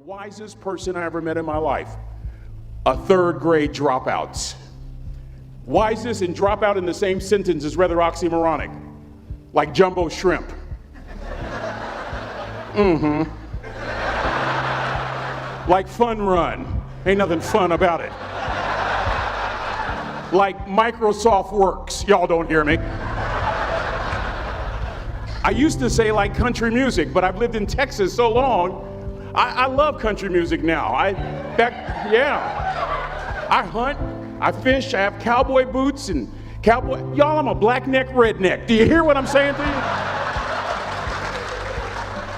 wisest person I ever met in my life, a third grade dropout. Wisest and dropout in the same sentence is rather oxymoronic, like jumbo shrimp. Like fun run, ain't nothing fun about it. Like Microsoft Works, y'all don't hear me. I used to say like country music, but I've lived in Texas so long, I love country music now. I hunt, I fish, I have cowboy boots and cowboy, y'all, I'm a black neck redneck. Do you hear what I'm saying to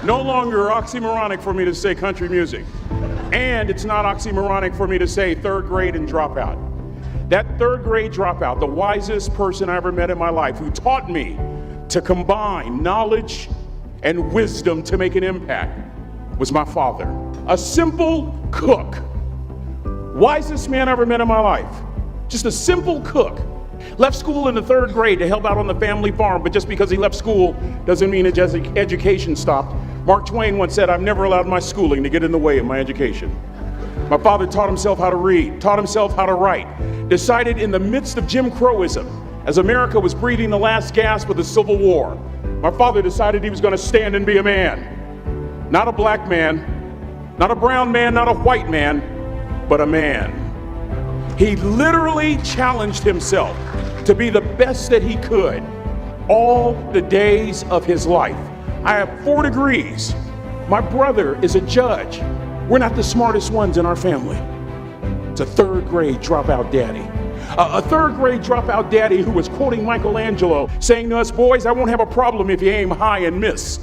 you? No longer oxymoronic for me to say country music. And it's not oxymoronic for me to say third grade and dropout. That third grade dropout, the wisest person I ever met in my life, who taught me to combine knowledge and wisdom to make an impact, was my father. A simple cook. Wisest man I ever met in my life. Just a simple cook. Left school in the third grade to help out on the family farm, but just because he left school doesn't mean his education stopped. Mark Twain once said, "I've never allowed my schooling to get in the way of my education." My father taught himself how to read, taught himself how to write, decided in the midst of Jim Crowism, as America was breathing the last gasp of the Civil War, my father decided he was going to stand and be a man. Not a black man, not a brown man, not a white man, but a man. He literally challenged himself to be the best that he could all the days of his life. I have 4 degrees. My brother is a judge. We're not the smartest ones in our family. It's a third grade dropout daddy. A third grade dropout daddy who was quoting Michelangelo, saying to us, "Boys, I won't have a problem if you aim high and miss,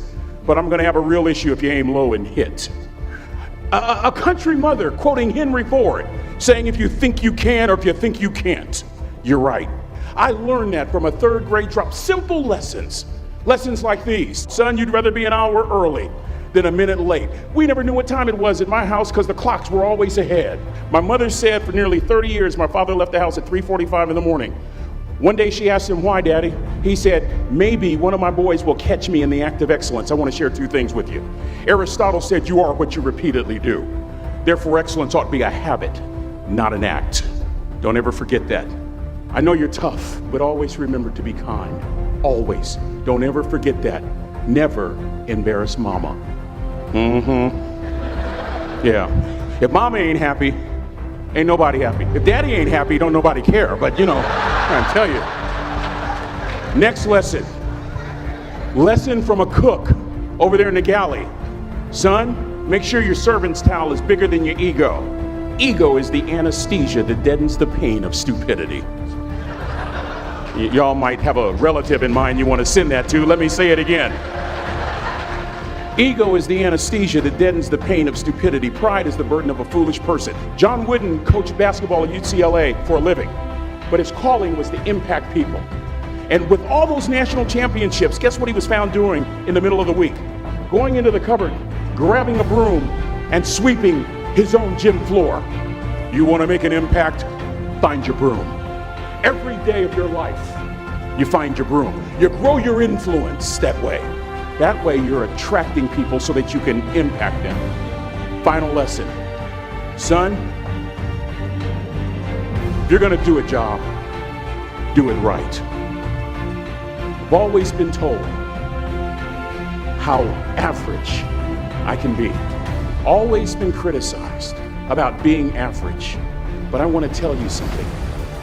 but I'm gonna have a real issue if you aim low and hit." A country mother quoting Henry Ford, saying, "If you think you can or if you think you can't, you're right." I learned that from a third grade drop. Simple lessons. Lessons like these. Son, you'd rather be an hour early than a minute late. We never knew what time it was at my house because the clocks were always ahead. My mother said for nearly 30 years, my father left the house at 3:45 in the morning. One day she asked him, "Why, Daddy?" He said, "Maybe one of my boys will catch me in the act of excellence. I want to share 2 things with you." Aristotle said, "You are what you repeatedly do." Therefore, excellence ought to be a habit, not an act. Don't ever forget that. I know you're tough, but always remember to be kind. Always. Don't ever forget that. Never embarrass mama. Yeah. If mama ain't happy, ain't nobody happy. If daddy ain't happy, don't nobody care. But you know, I'm trying to tell you. Next lesson. Lesson from a cook over there in the galley. Son, make sure your servant's towel is bigger than your ego. Ego is the anesthesia that deadens the pain of stupidity. Y'all might have a relative in mind you want to send that to. Let me say it again. Ego is the anesthesia that deadens the pain of stupidity. Pride is the burden of a foolish person. John Wooden coached basketball at UCLA for a living, but his calling was to impact people. And with all those national championships, guess what he was found doing in the middle of the week? Going into the cupboard, grabbing a broom, and sweeping his own gym floor. You want to make an impact? Find your broom. Every day of your life, you find your broom. You grow your influence that way. That way you're attracting people so that you can impact them. Final lesson. Son, if you're gonna do a job, do it right. I've always been told how average I can be. Always been criticized about being average. But I want to tell you something.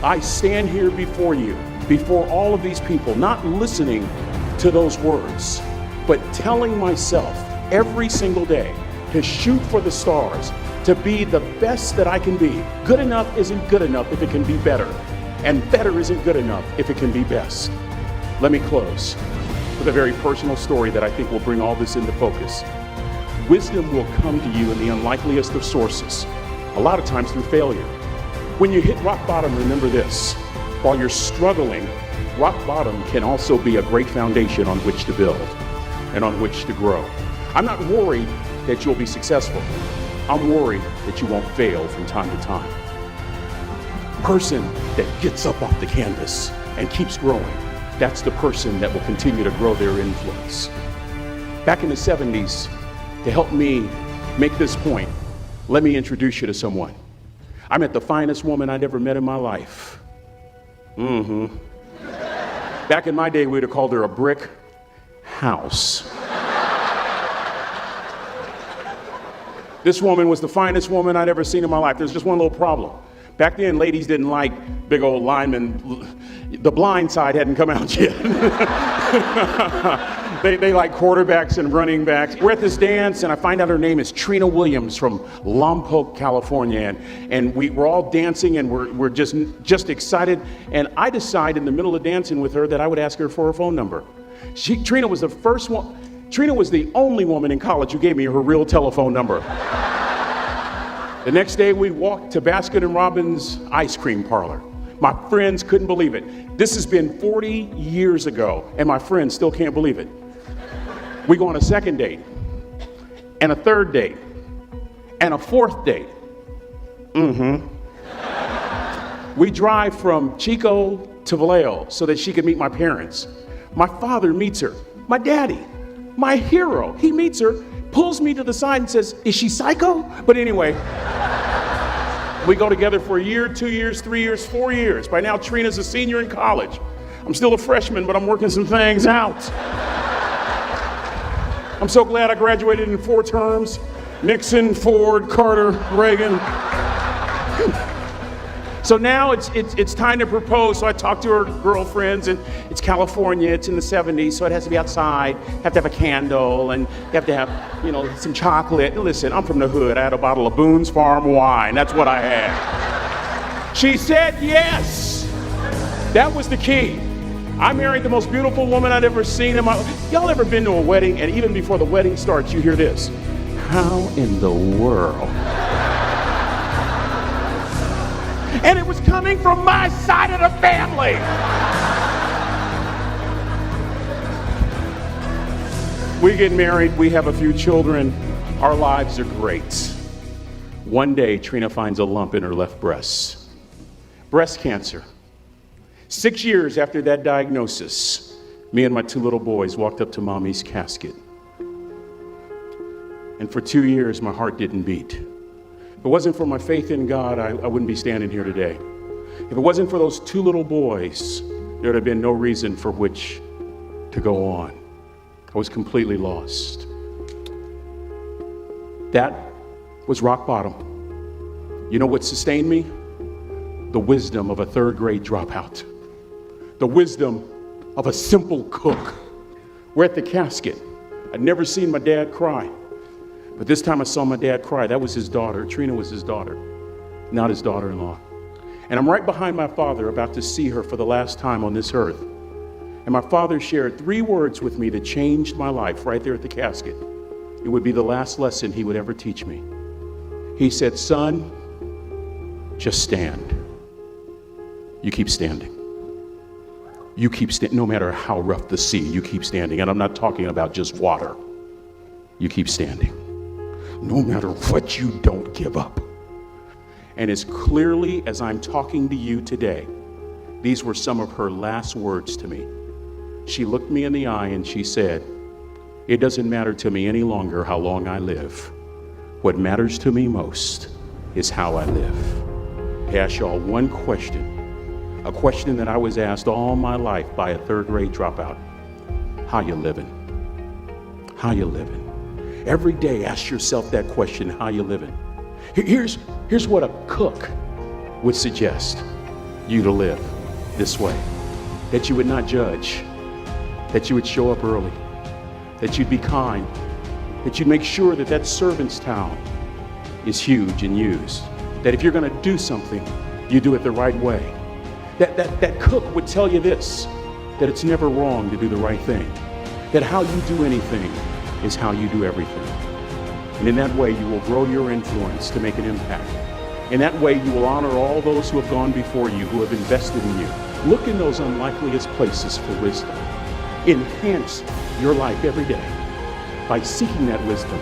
I stand here before you, before all of these people, not listening to those words, but telling myself every single day to shoot for the stars, to be the best that I can be. Good enough isn't good enough if it can be better, and better isn't good enough if it can be best. Let me close with a very personal story that I think will bring all this into focus. Wisdom will come to you in the unlikeliest of sources, a lot of times through failure. When you hit rock bottom, remember this. While you're struggling, rock bottom can also be a great foundation on which to build and on which to grow. I'm not worried that you'll be successful. I'm worried that you won't fail from time to time. The person that gets up off the canvas and keeps growing, that's the person that will continue to grow their influence. Back in the 70s, to help me make this point, Let me introduce you to someone. I met the finest woman I'd ever met in my life. Back in my day, we'd have called her a brick house. This woman was the finest woman I'd ever seen in my life. There's just one little problem. Back then, ladies didn't like big old linemen. The Blind Side hadn't come out yet. They like quarterbacks and running backs. We're at this dance, and I find out her name is Trina Williams from Lompoc, California. And we're all dancing, and we're just excited. And I decide in the middle of dancing with her that I would ask her for her phone number. Trina was the first one. Trina was the only woman in college who gave me her real telephone number. The next day, we walked to Baskin & Robbins ice cream parlor. My friends couldn't believe it. This has been 40 years ago, and my friends still can't believe it. We go on a second date, and a third date, and a fourth date. We drive from Chico to Vallejo so that she could meet my parents. My father meets her. My daddy, my hero, he meets her, pulls me to the side and says, "Is she psycho?" But anyway, we go together for a year, 2 years, 3 years, 4 years. By now, Trina's a senior in college. I'm still a freshman, but I'm working some things out. I'm so glad I graduated in 4 terms. Nixon, Ford, Carter, Reagan. So now it's time to propose. So I talk to her girlfriends, and it's California, it's in the 70s, so it has to be outside. You have to have a candle, and you have to have, some chocolate. Listen, I'm from the hood. I had a bottle of Boone's Farm wine. That's what I had. She said yes. That was the key. I married the most beautiful woman I'd ever seen in my life. Y'all ever been to a wedding, and even before the wedding starts, you hear this? How in the world? And it was coming from my side of the family. We get married, we have a few children, our lives are great. One day, Trina finds a lump in her left breast. Breast cancer. 6 years after that diagnosis, me and my 2 little boys walked up to Mommy's casket. And for 2 years, my heart didn't beat. If it wasn't for my faith in God, I wouldn't be standing here today. If it wasn't for those 2 little boys, there would have been no reason for which to go on. I was completely lost. That was rock bottom. You know what sustained me? The wisdom of a 3rd grade dropout. The wisdom of a simple cook. We're at the casket. I'd never seen my dad cry. But this time I saw my dad cry. That was his daughter. Trina was his daughter, not his daughter-in-law. And I'm right behind my father, about to see her for the last time on this earth. And my father shared 3 words with me that changed my life right there at the casket. It would be the last lesson he would ever teach me. He said, "Son, just stand. You keep standing. You keep standing, no matter how rough the sea, you keep standing." And I'm not talking about just water. You keep standing. No matter what, you don't give up. And as clearly as I'm talking to you today, these were some of her last words to me. She looked me in the eye and she said, "It doesn't matter to me any longer how long I live. What matters to me most is how I live." I ask y'all one question, a question that I was asked all my life by a 3rd grade dropout. How you living? How you living? Every day, ask yourself that question, how you living? Here's what a cook would suggest you to live this way. That you would not judge, that you would show up early, that you'd be kind, that you'd make sure that that servant's towel is huge and used, that if you're gonna do something, you do it the right way. That cook would tell you this, that it's never wrong to do the right thing, that how you do anything is how you do everything. And in that way, you will grow your influence to make an impact. In that way, you will honor all those who have gone before you, who have invested in you. Look in those unlikeliest places for wisdom. Enhance your life every day by seeking that wisdom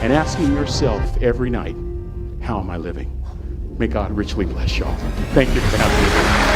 and asking yourself every night, how am I living? May God richly bless y'all. Thank you for having me here.